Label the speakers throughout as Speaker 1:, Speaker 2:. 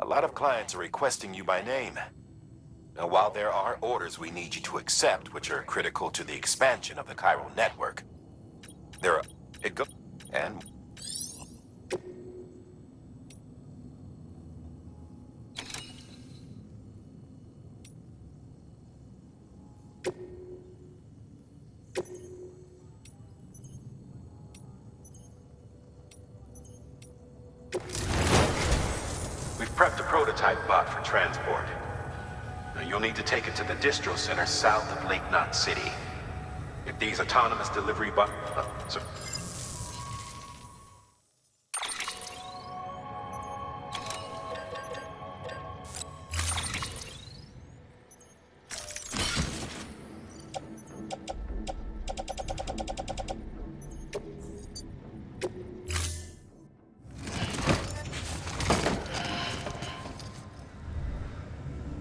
Speaker 1: A lot of clients are requesting you by name. Now, while there are orders we need you to accept, which are critical to the expansion of the chiral network, there are... It go... And... We've prepped a prototype bot for transport. Now, you'll need to take it to the distro center south of Lake Knot City. If these autonomous delivery bot...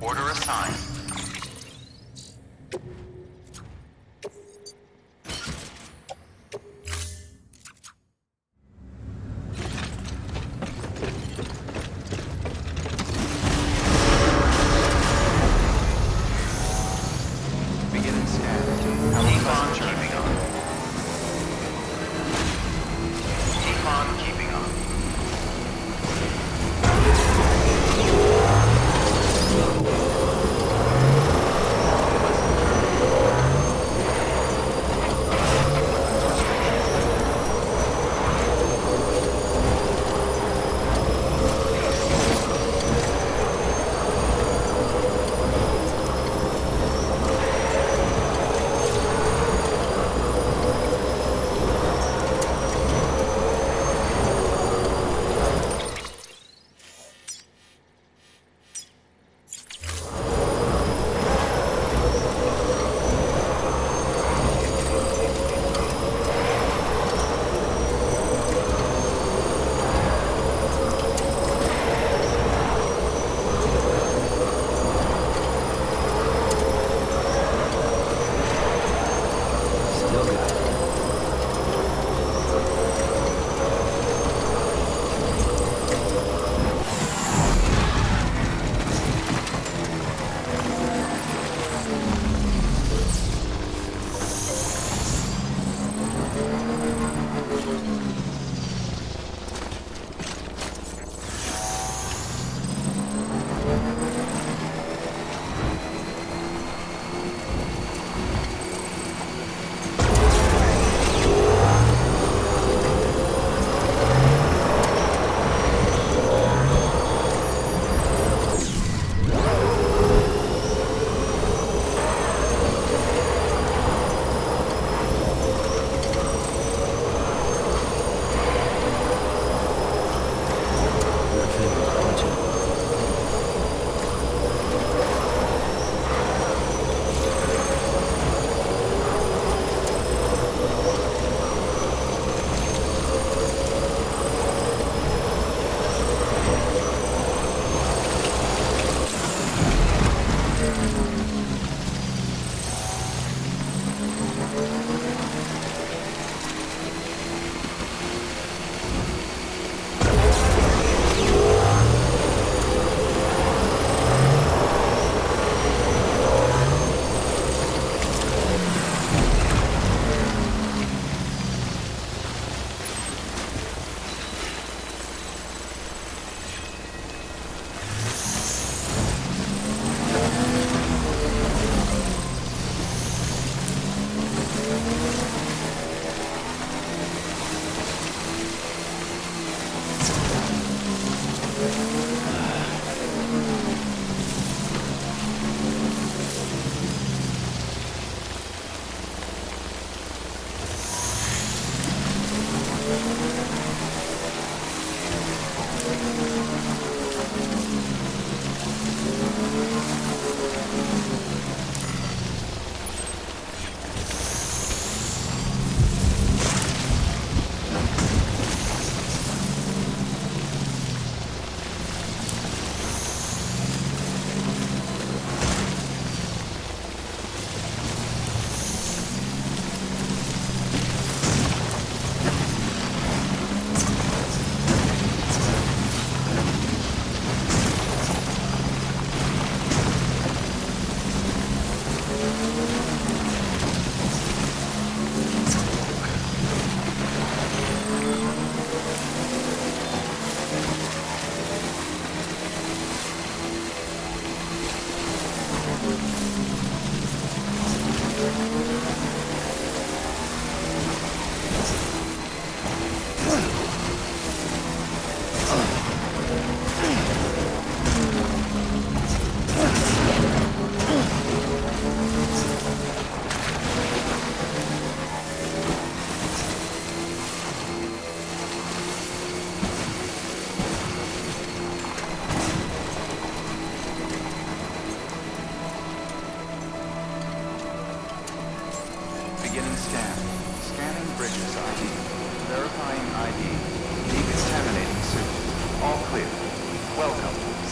Speaker 2: Order assigned.
Speaker 1: Beginning scan.
Speaker 2: Decon keeping on. Decon keeping on.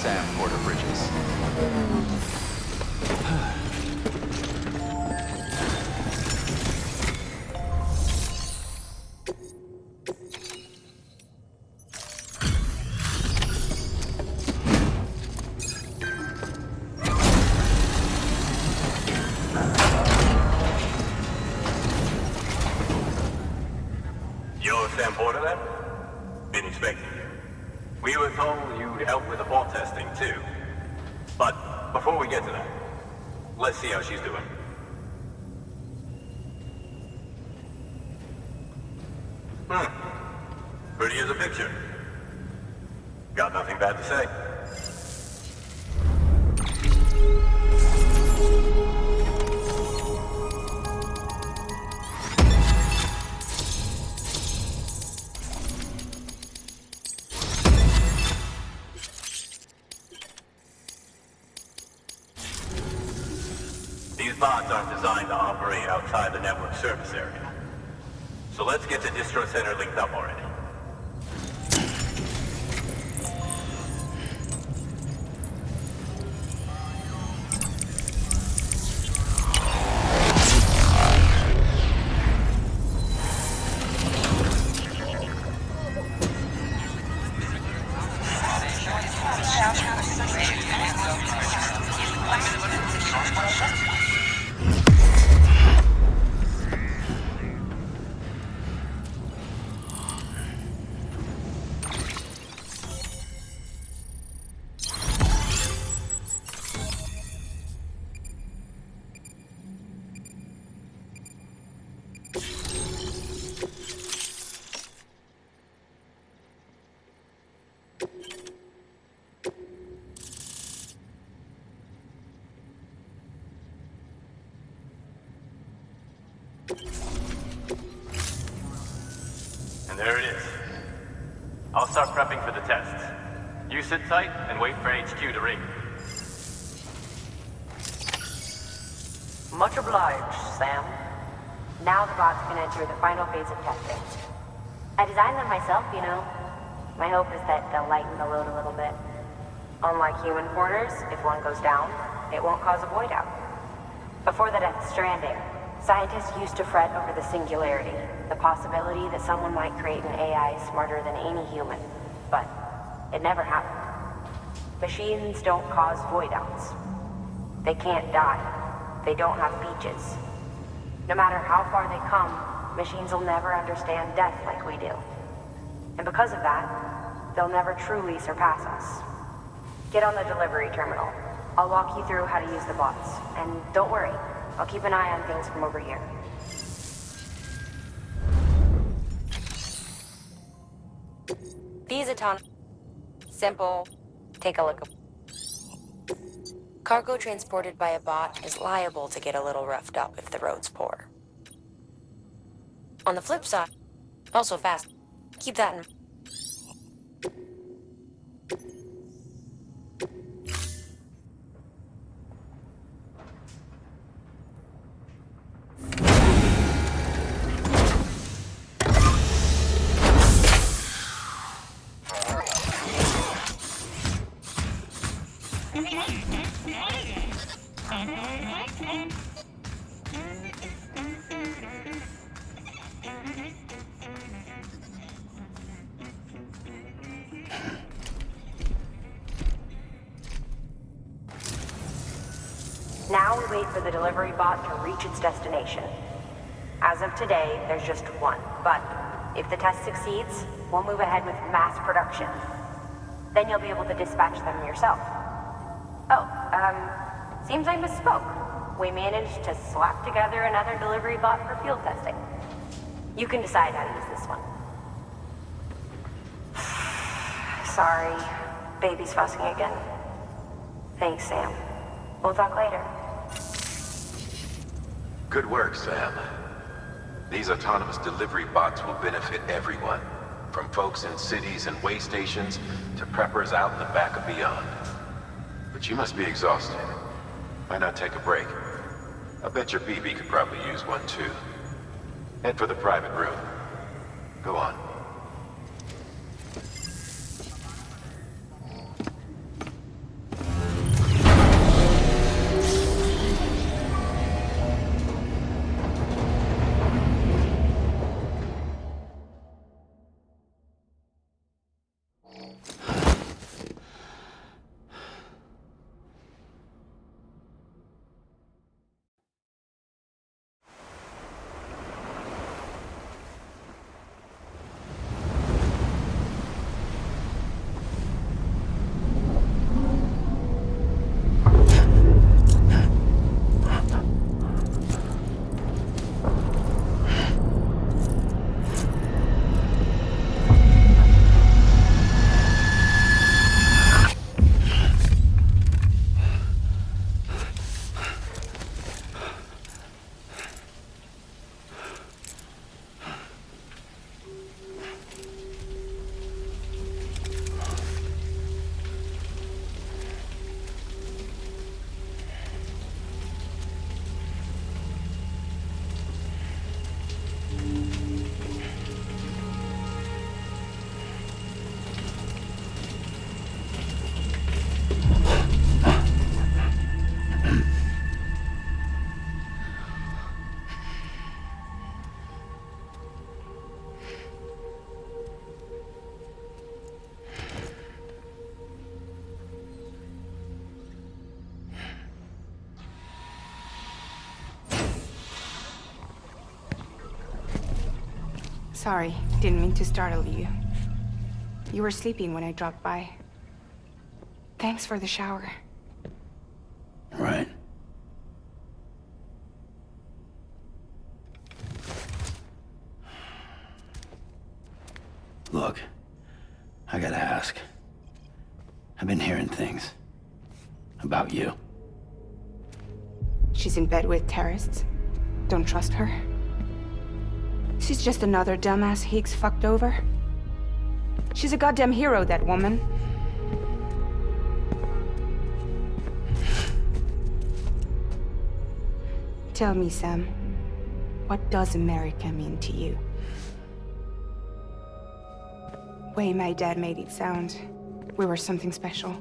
Speaker 3: Sam Porter Bridges.
Speaker 4: You're Sam Porter then? Been expecting you. We were told you'd help with the vault testing too. But before we get to that, let's see how she's doing. Pretty as a picture. Got nothing bad to say. These bots aren't designed to operate outside the network service area. So let's get the distro center linked up already. And there it is. I'll start prepping for the tests. You sit tight and wait for HQ to ring.
Speaker 5: Much obliged, Sam. Now the bots can enter the final phase of testing. I designed them myself, you know. My hope is that they'll lighten the load a little bit. Unlike human porters, if one goes down, it won't cause a void out. Before the Deathstranding, scientists used to fret over the singularity, the possibility that someone might create an AI smarter than any human. But it never happened. Machines don't cause void outs. They can't die. They don't have beaches. No matter how far they come, machines will never understand death like we do. And because of that, they'll never truly surpass us. Get on the delivery terminal. I'll walk you through how to use the bots. And don't worry, I'll keep an eye on things from over here. These autonomous... Simple. Take a look. Cargo transported by a bot is liable to get a little roughed up if the road's poor. On the flip side, also fast. Keep that in... Now we wait for the delivery bot to reach its destination. As of today, there's just one, but if the test succeeds, we'll move ahead with mass production. Then you'll be able to dispatch them yourself. Oh, seems I misspoke. We managed to slap together another delivery bot for field testing. You can decide how to use this one. Sorry, baby's fussing again. Thanks, Sam. We'll talk later.
Speaker 1: Good work, Sam. These autonomous delivery bots will benefit everyone, from folks in cities and way stations to preppers out in the back and beyond. But you must be exhausted. Why not take a break? I bet your BB could probably use one too. Head for the private room. Go on.
Speaker 6: Sorry, didn't mean to startle you. You were sleeping when I dropped by. Thanks for the shower.
Speaker 7: Right. Look, I gotta ask. I've been hearing things about you.
Speaker 6: She's in bed with terrorists. Don't trust her. She's just another dumbass Higgs fucked over. She's a goddamn hero, that woman. Tell me, Sam, what does America mean to you? Way my dad made it sound, we were something special.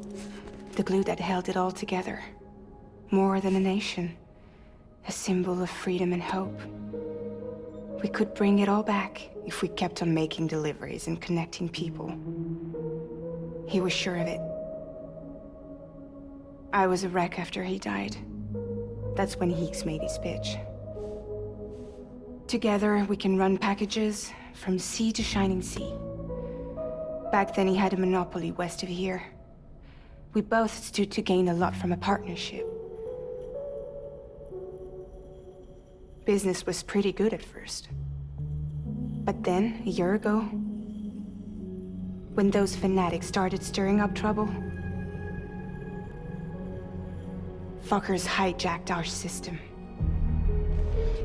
Speaker 6: The glue that held it all together. More than a nation. A symbol of freedom and hope. We could bring it all back if we kept on making deliveries and connecting people. He was sure of it. I was a wreck after he died. That's when Higgs made his pitch. Together, we can run packages from sea to shining sea. Back then, he had a monopoly west of here. We both stood to gain a lot from a partnership. Business was pretty good at first. But then, a year ago, when those fanatics started stirring up trouble, fuckers hijacked our system.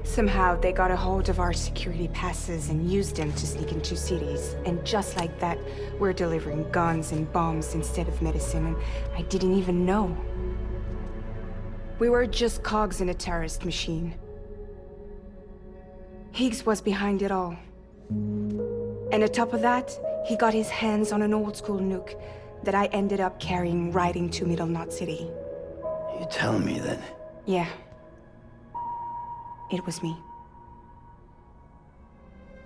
Speaker 6: Somehow, they got a hold of our security passes and used them to sneak into cities. And just like that, we're delivering guns and bombs instead of medicine, and I didn't even know. We were just cogs in a terrorist machine. Higgs was behind it all. And on top of that, he got his hands on an old-school nuke that I ended up carrying right into Middle Knot City.
Speaker 7: You telling me that?
Speaker 6: Yeah. It was me.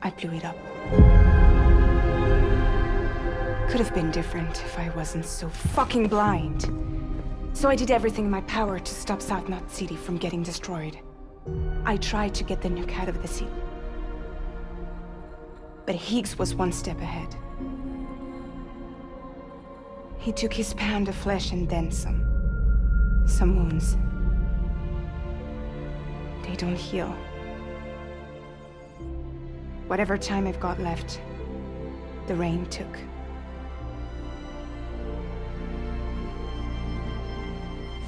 Speaker 6: I blew it up. Could have been different if I wasn't so fucking blind. So I did everything in my power to stop South Knot City from getting destroyed. I tried to get the nuke out of the city. But Higgs was one step ahead. He took his pound of flesh and then some. Some wounds. They don't heal. Whatever time I've got left, the rain took.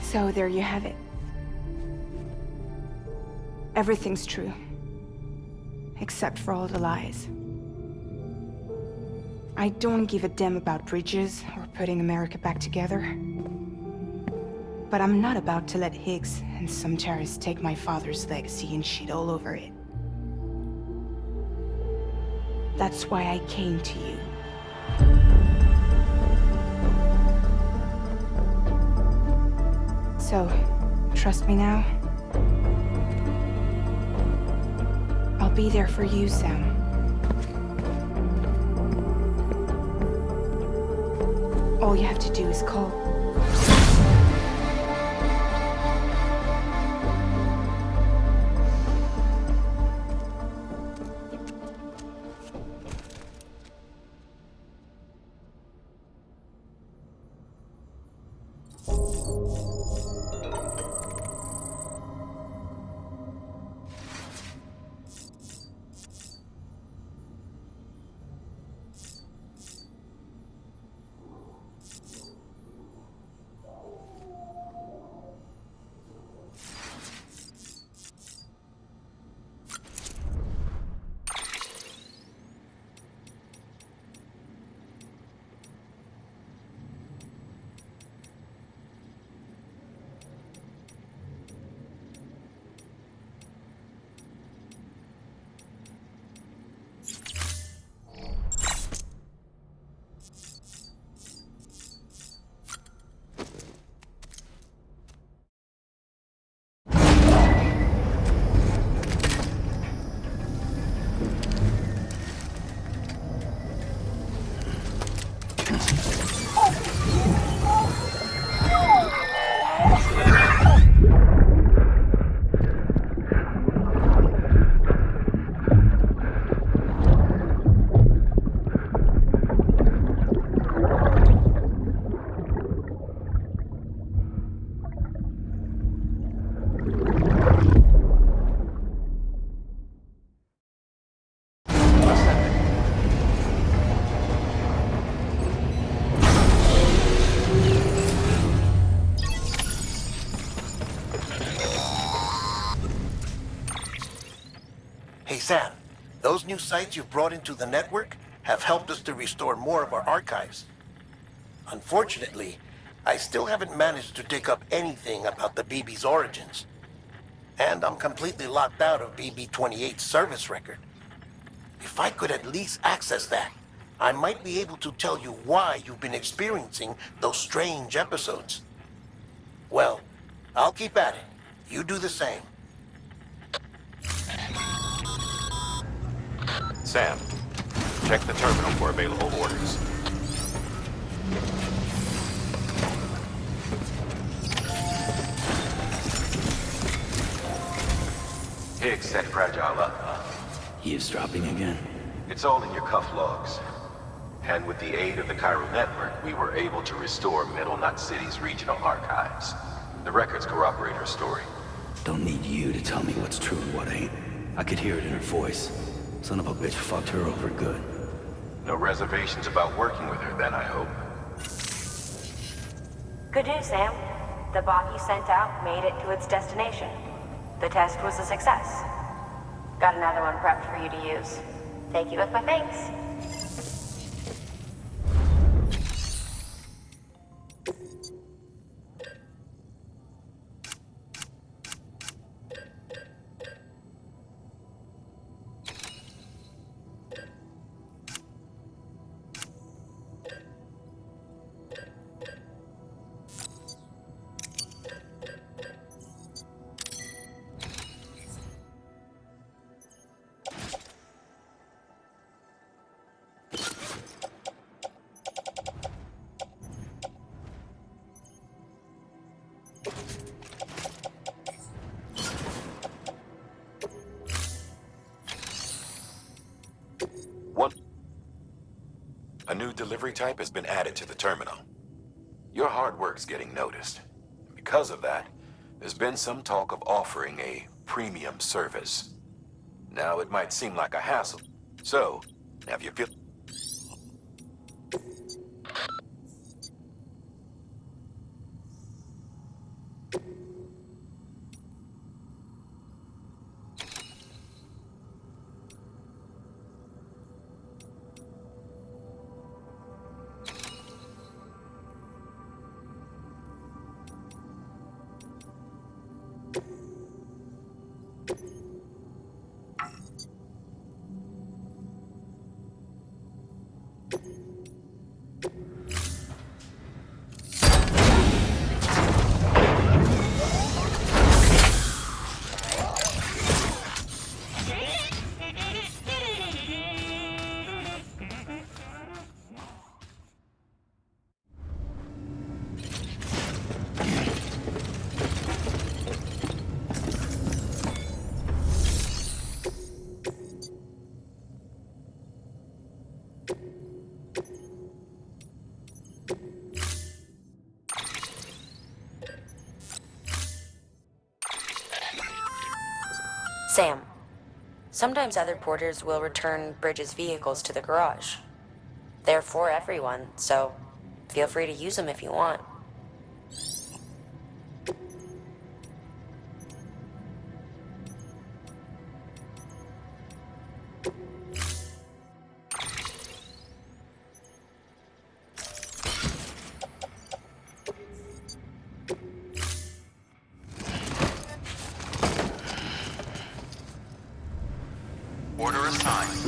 Speaker 6: So there you have it. Everything's true. Except for all the lies. I don't give a damn about bridges or putting America back together. But I'm not about to let Higgs and some terrorists take my father's legacy and shit all over it. That's why I came to you. So, trust me now? I'll be there for you, Sam. All you have to do is call.
Speaker 8: Sam, those new sites you've brought into the network have helped us to restore more of our archives. Unfortunately, I still haven't managed to dig up anything about the BB's origins. And I'm completely locked out of BB-28's service record. If I could at least access that, I might be able to tell you why you've been experiencing those strange episodes. Well, I'll keep at it. You do the same.
Speaker 1: Sam, check the terminal for available orders. Higgs set Fragile up.
Speaker 7: Eavesdropping again?
Speaker 1: It's all in your cuff logs. And with the aid of the Cairo network, we were able to restore Middle Knot City's regional archives. The records corroborate her story.
Speaker 7: Don't need you to tell me what's true and what ain't. I could hear it in her voice. Son of a bitch fucked her over good.
Speaker 1: No reservations about working with her then, I hope.
Speaker 5: Good news, Sam. The bot you sent out made it to its destination. The test was a success. Got another one prepped for you to use. Take you with my thanks.
Speaker 1: A new delivery type has been added to the terminal. Your hard work's getting noticed. Because of that, there's been some talk of offering a premium service. Now, it might seem like a hassle. So, have you feel...
Speaker 9: Sam, sometimes other porters will return Bridges' vehicles to the garage. They're for everyone, so feel free to use them if you want.
Speaker 2: Order assigned.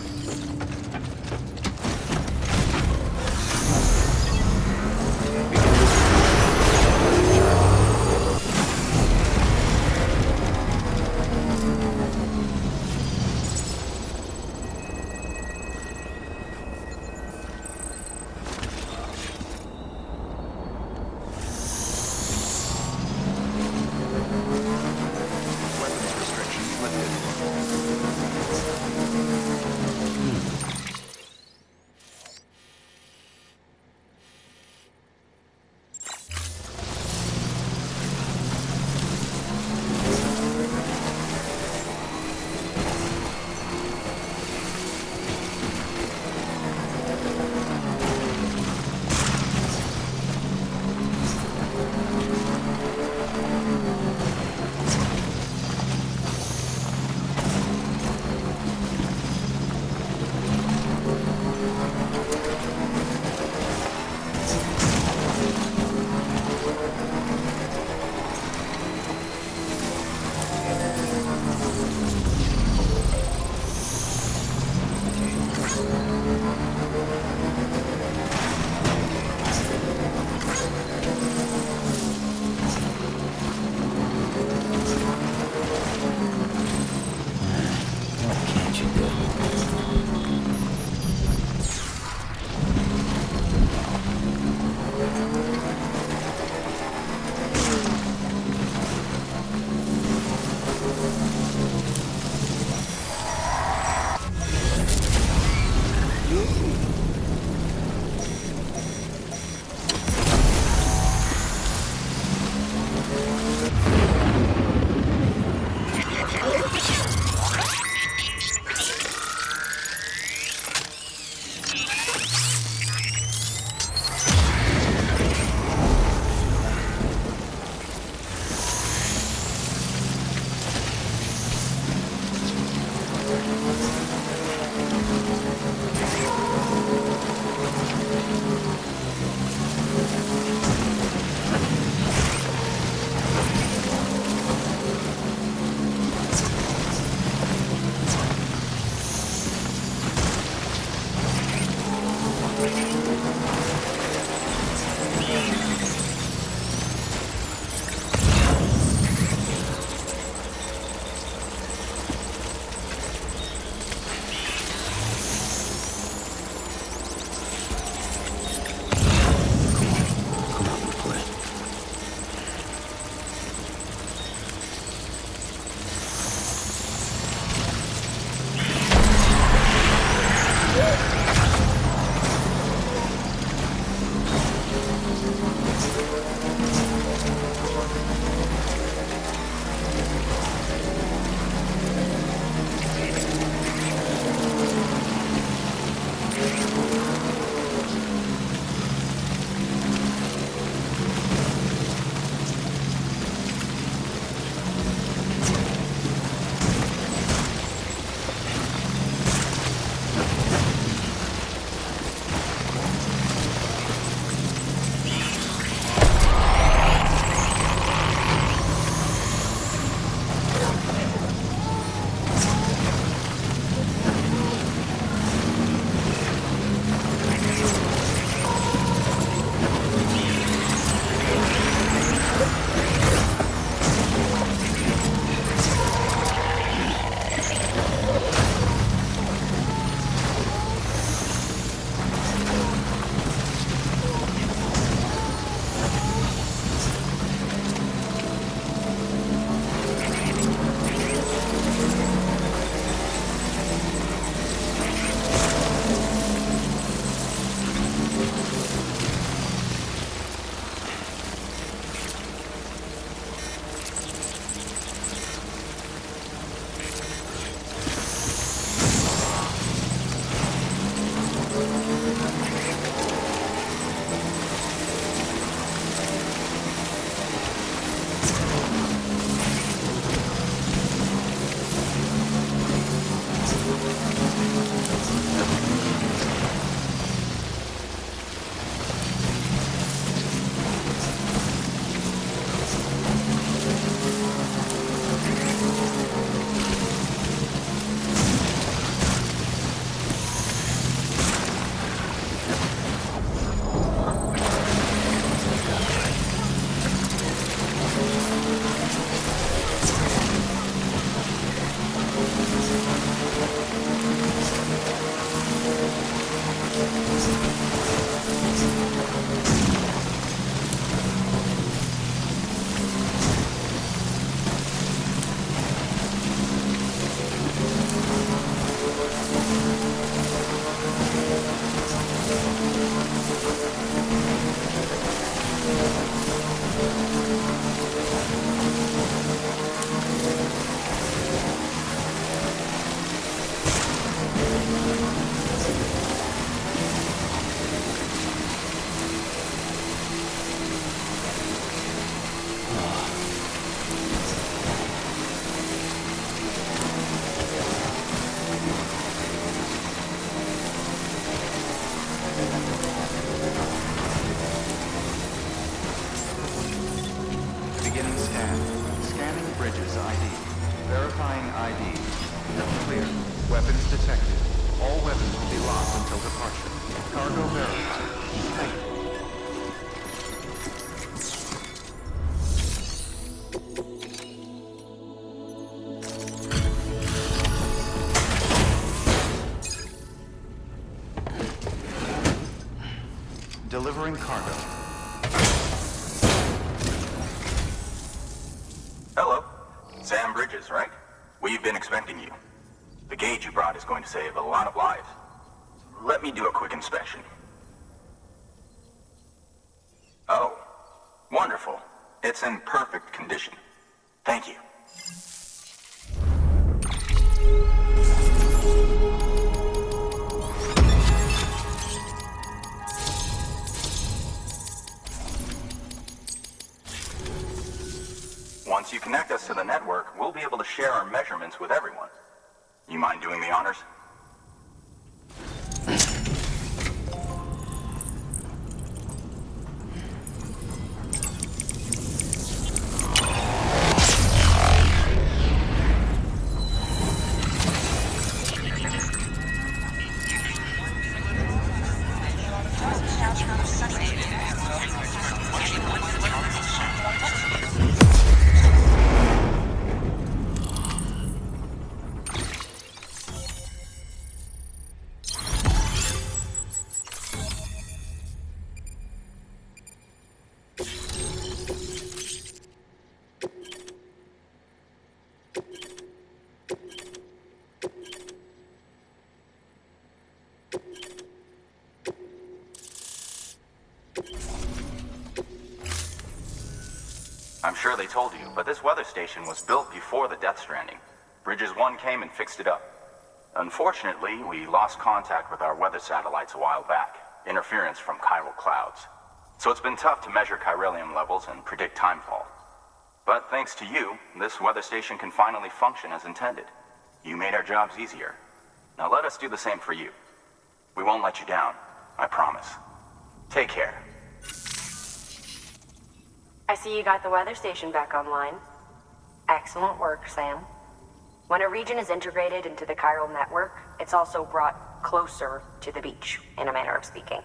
Speaker 3: Beginning scan. Scanning bridges ID. Verifying ID. Clear. Weapons detected. All weapons will be locked until departure. Cargo verified. Thank you. Delivering cargo.
Speaker 2: Hello. Sam Bridges, right? We've been expecting you. The gauge you brought is going to save a lot of lives. Let me do a quick inspection. Oh, wonderful. It's in perfect condition. Thank you. Once you connect us to the network, we'll be able to share our measurements with everyone. You mind doing the honors? I'm sure they told you, but this weather station was built before the Deathstranding. Bridges 1 came and fixed it up. Unfortunately, we lost contact with our weather satellites a while back. Interference from chiral clouds. So it's been tough to measure chiralium levels and predict timefall. But thanks to you, this weather station can finally function as intended. You made our jobs easier. Now let us do the same for you. We won't let you down, I promise. Take care.
Speaker 5: I see you got the weather station back online. Excellent work, Sam. When a region is integrated into the chiral network, it's also brought closer to the beach, in a manner of speaking.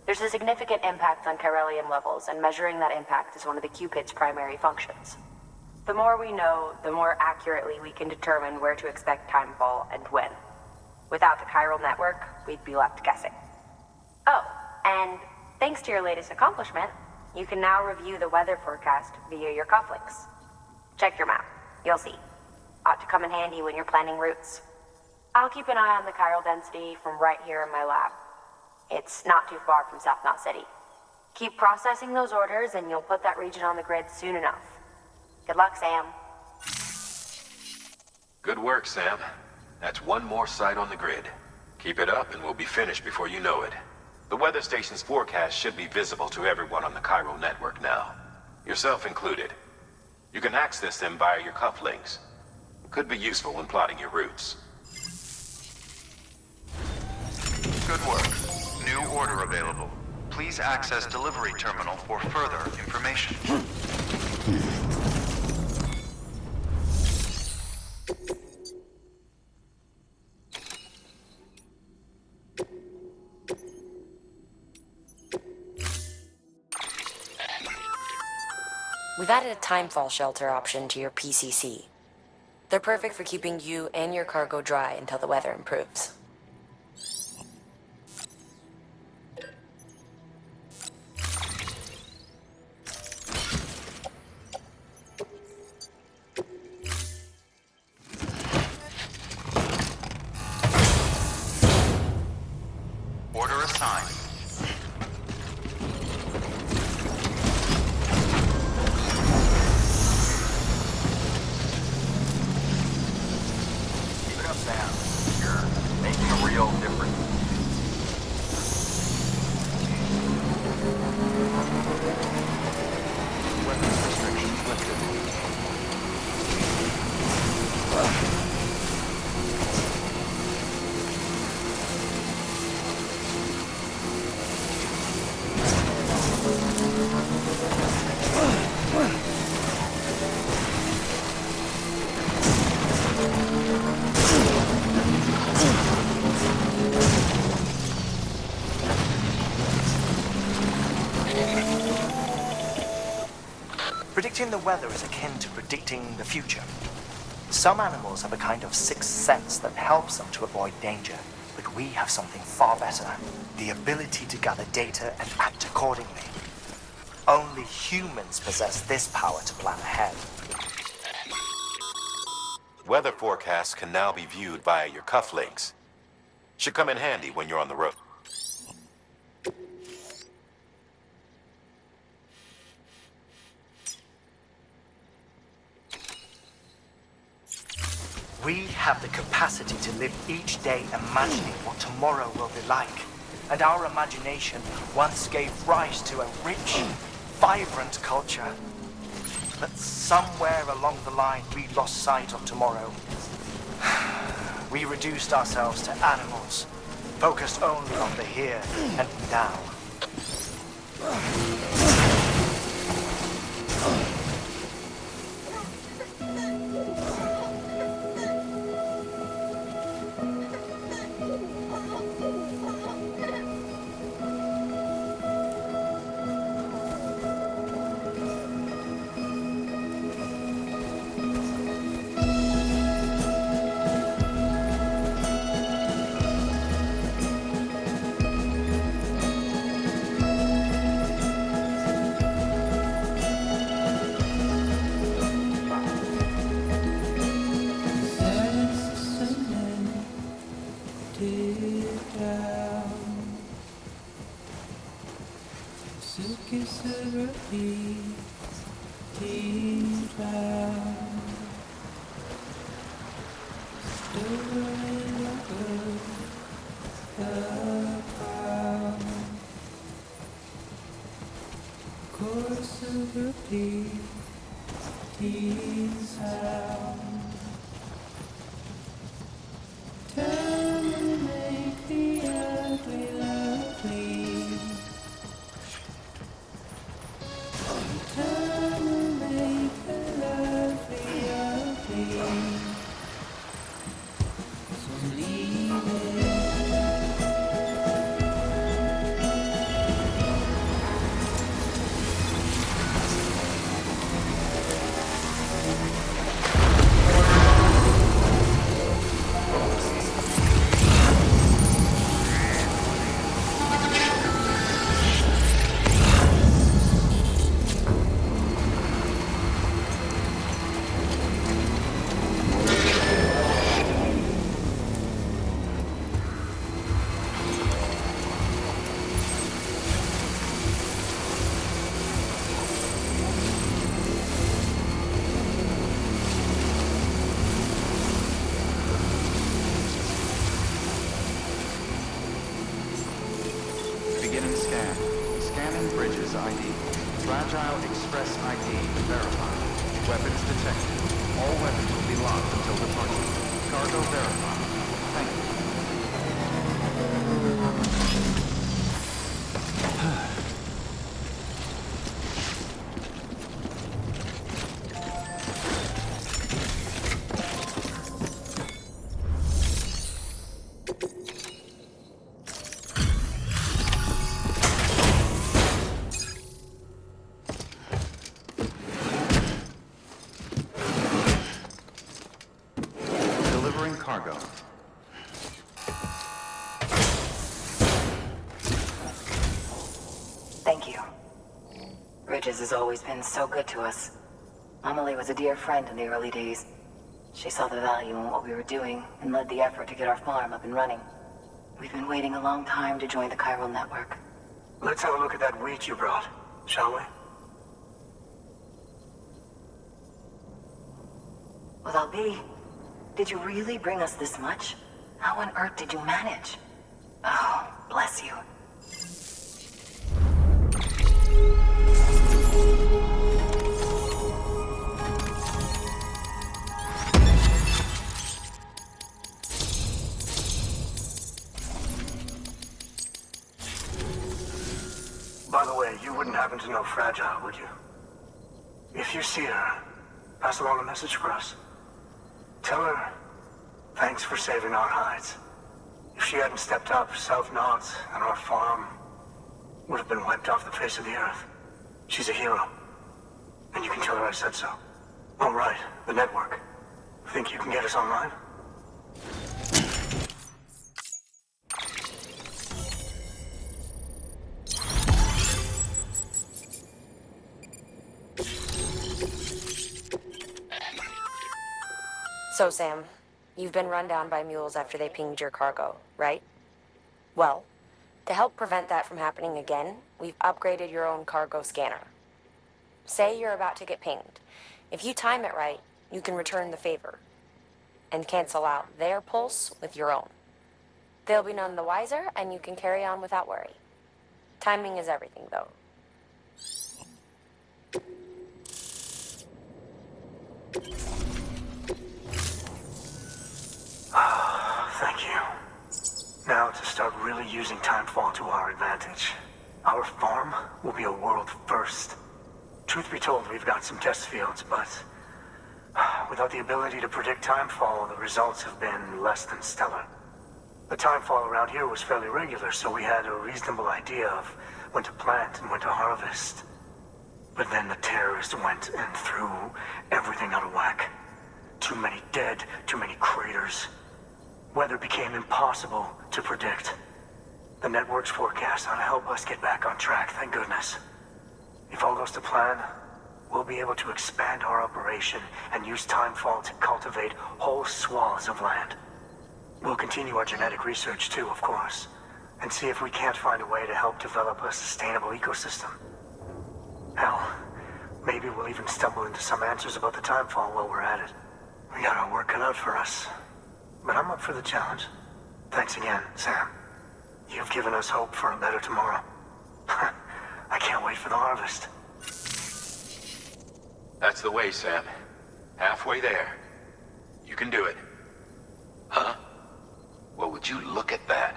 Speaker 5: There's a significant impact on chiralium levels, and measuring that impact is one of the Cupid's primary functions. The more we know, the more accurately we can determine where to expect timefall and when. Without the chiral network, we'd be left guessing. Oh, and thanks to your latest accomplishment, you can now review the weather forecast via your cufflinks. Check your map. You'll see. Ought to come in handy when you're planning routes. I'll keep an eye on the chiral density from right here in my lab. It's not too far from South Knot City. Keep processing those orders and you'll put that region on the grid soon enough. Good luck, Sam.
Speaker 1: Good work, Sam. That's one more site on the grid. Keep it up and we'll be finished before you know it. The weather station's forecast should be visible to everyone on the chiral network now. Yourself included. You can access them via your cufflinks. Could be useful when plotting your routes.
Speaker 3: Good work. New order available. Please access delivery terminal for further information.
Speaker 9: We've added a timefall shelter option to your PCC. They're perfect for keeping you and your cargo dry until the weather improves.
Speaker 3: Order assigned.
Speaker 2: Keep it up, Sam. You're making a real difference.
Speaker 3: Weapons restrictions lifted.
Speaker 10: Predicting the weather is akin to predicting the future. Some animals have a kind of sixth sense that helps them to avoid danger, but we have something far better: the ability to gather data and act accordingly. Only humans possess this power to plan ahead.
Speaker 1: Weather forecasts can now be viewed via your cufflinks. Should come in handy when you're on the road.
Speaker 10: We have the capacity to live each day imagining what tomorrow will be like. And our imagination once gave rise to a rich, vibrant culture. But somewhere along the line, we lost sight of tomorrow. We reduced ourselves to animals, focused only on the here and now.
Speaker 3: Beginning scan. Scanning Bridges ID. Fragile Express ID verified. Weapons detected. All weapons will be locked until departure. Cargo verified. Thank you. Delivering cargo.
Speaker 11: Thank you. Bridges has always been so good to us. Amelie was a dear friend in the early days. She saw the value in what we were doing and led the effort to get our farm up and running. We've been waiting a long time to join the chiral network.
Speaker 10: Let's have a look at that wheat you brought, shall we?
Speaker 11: Well, I'll be. Did you really bring us this much? How on earth did you manage? Oh, bless you.
Speaker 10: By the way, you wouldn't happen to know Fragile, would you? If you see her, pass along a message for us. Tell her, thanks for saving our hides. If she hadn't stepped up, South Knots and our farm would have been wiped off the face of the earth. She's a hero. And you can tell her I said so. All right, the network. Think you can get us online?
Speaker 9: So, Sam, you've been run down by mules after they pinged your cargo, right? Well, to help prevent that from happening again, we've upgraded your own cargo scanner. Say you're about to get pinged. If you time it right, you can return the favor and cancel out their pulse with your own. They'll be none the wiser, and you can carry on without worry. Timing is everything, though.
Speaker 10: Thank you. Now to start really using timefall to our advantage. Our farm will be a world first. Truth be told, we've got some test fields, but without the ability to predict timefall, the results have been less than stellar. The timefall around here was fairly regular, so we had a reasonable idea of when to plant and when to harvest. But then the terrorists went and threw everything out of whack. Too many dead, too many craters. Weather became impossible to predict. The network's forecast ought to help us get back on track, thank goodness. If all goes to plan, we'll be able to expand our operation and use timefall to cultivate whole swaths of land. We'll continue our genetic research too, of course, and see if we can't find a way to help develop a sustainable ecosystem. Hell, maybe we'll even stumble into some answers about the timefall while we're at it. We got our work cut out for us. But I'm up for the challenge. Thanks again, Sam. You've given us hope for a better tomorrow. I can't wait for the harvest.
Speaker 1: That's the way, Sam. Halfway there. You can do it. Huh? Well, would you look at that?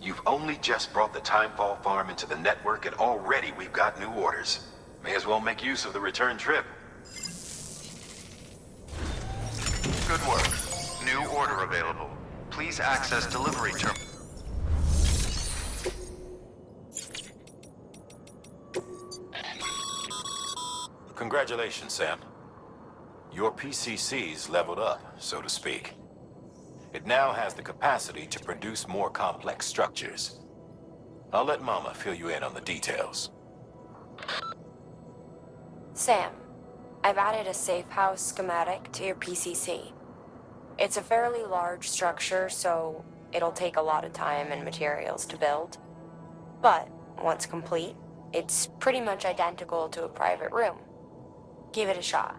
Speaker 1: You've only just brought the Timefall farm into the network, and already we've got new orders. May as well make use of the return trip.
Speaker 3: Good work. New order available. Please access delivery terminal.
Speaker 1: Congratulations, Sam. Your PCC's leveled up, so to speak. It now has the capacity to produce more complex structures. I'll let Mama fill you in on the details.
Speaker 9: Sam, I've added a safe house schematic to your PCC. It's a fairly large structure, so it'll take a lot of time and materials to build. But once complete, it's pretty much identical to a private room. Give it a shot.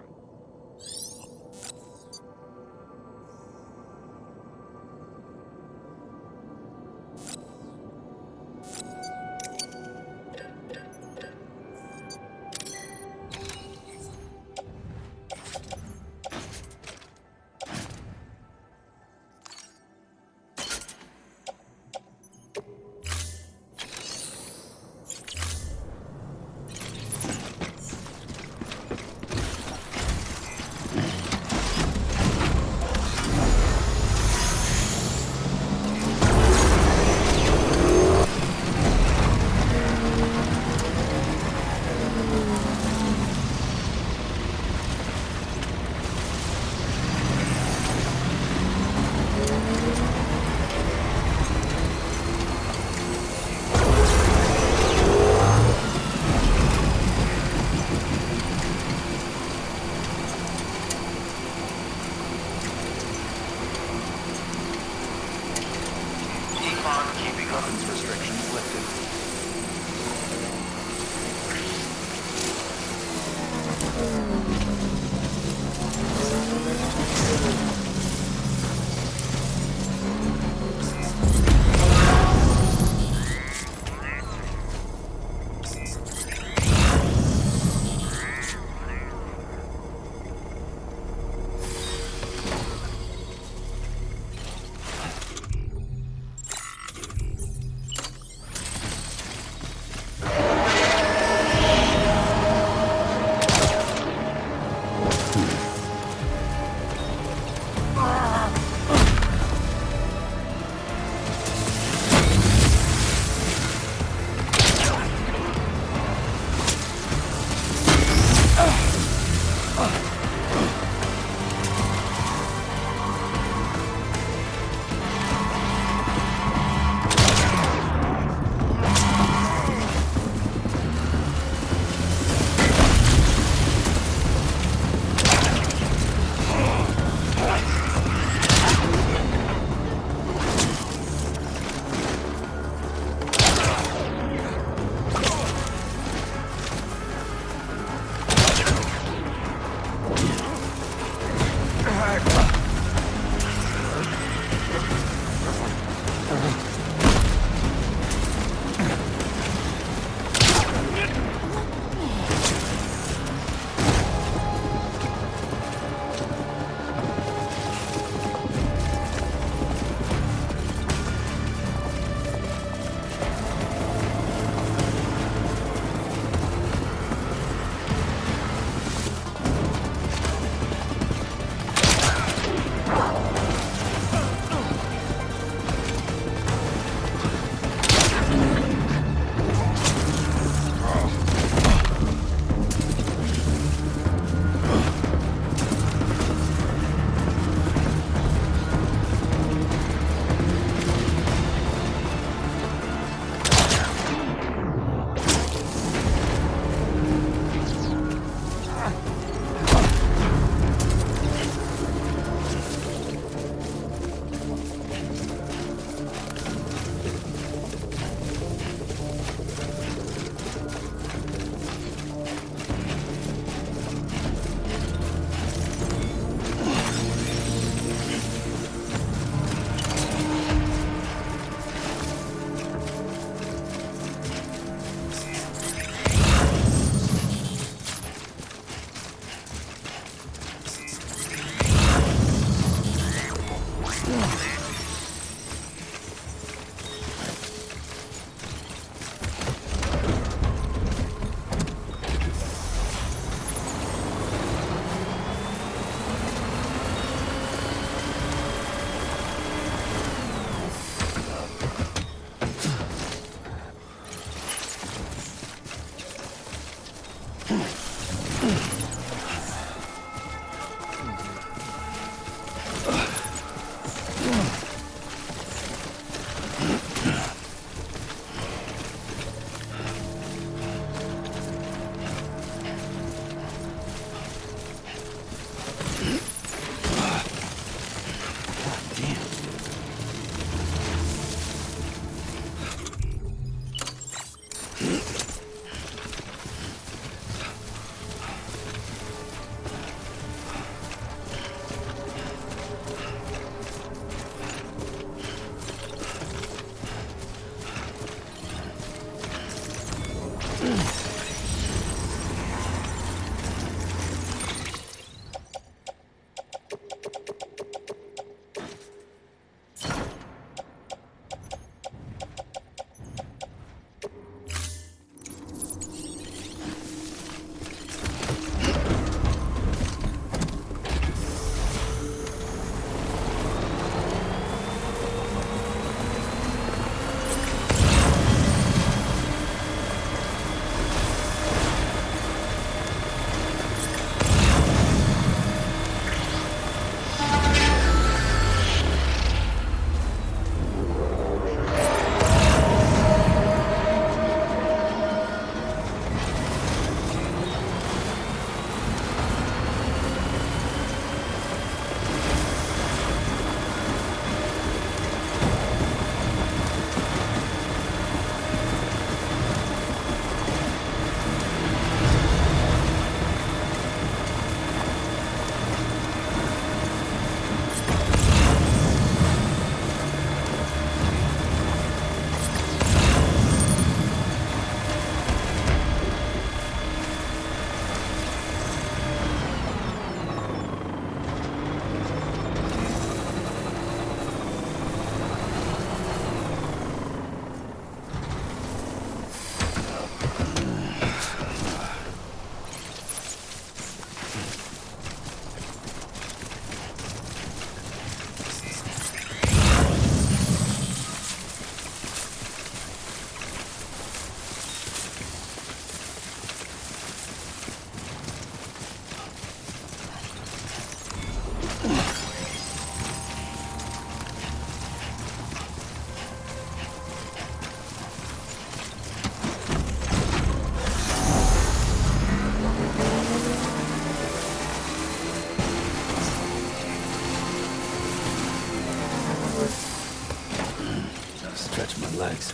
Speaker 7: legs.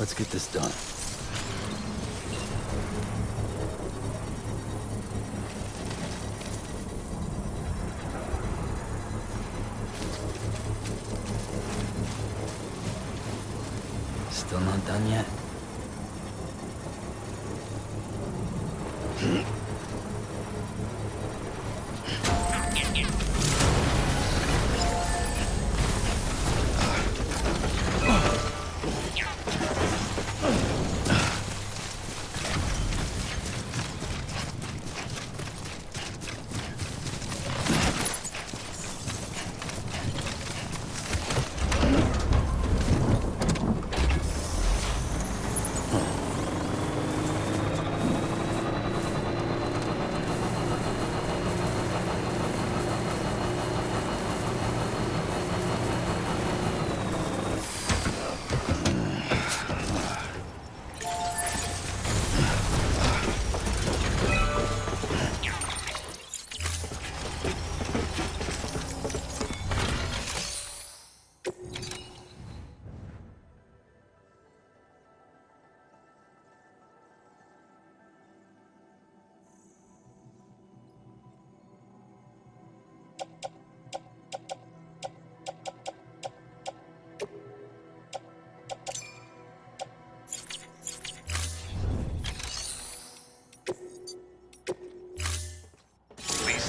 Speaker 7: Let's get this done. Still not done yet?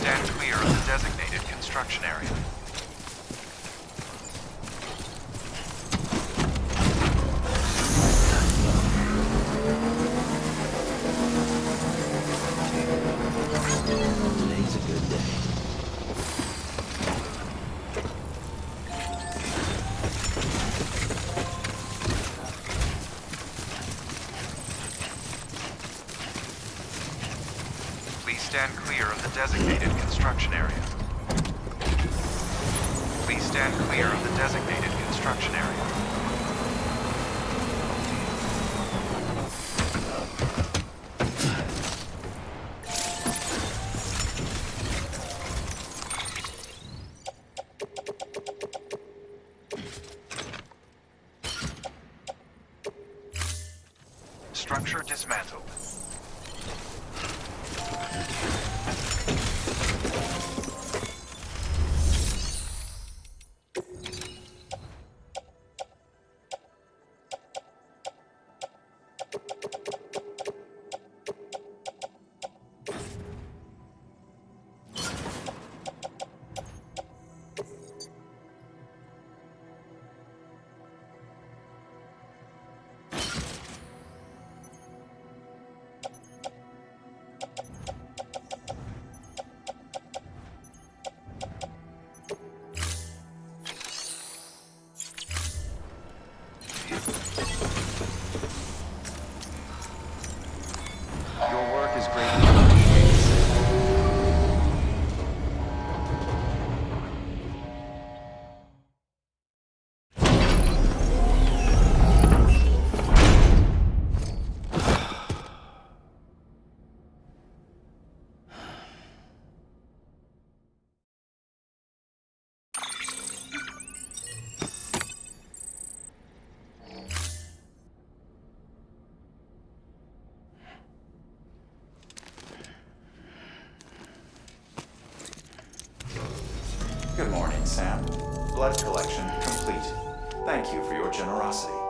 Speaker 3: Stand clear of the designated construction area.
Speaker 7: Today's a good day.
Speaker 3: Please stand clear of the designated construction area. Please stand clear of the designated construction area. Structure dismantled. Your work is greatly appreciated.
Speaker 12: Good morning, Sam. Blood collection complete. Thank you for your generosity.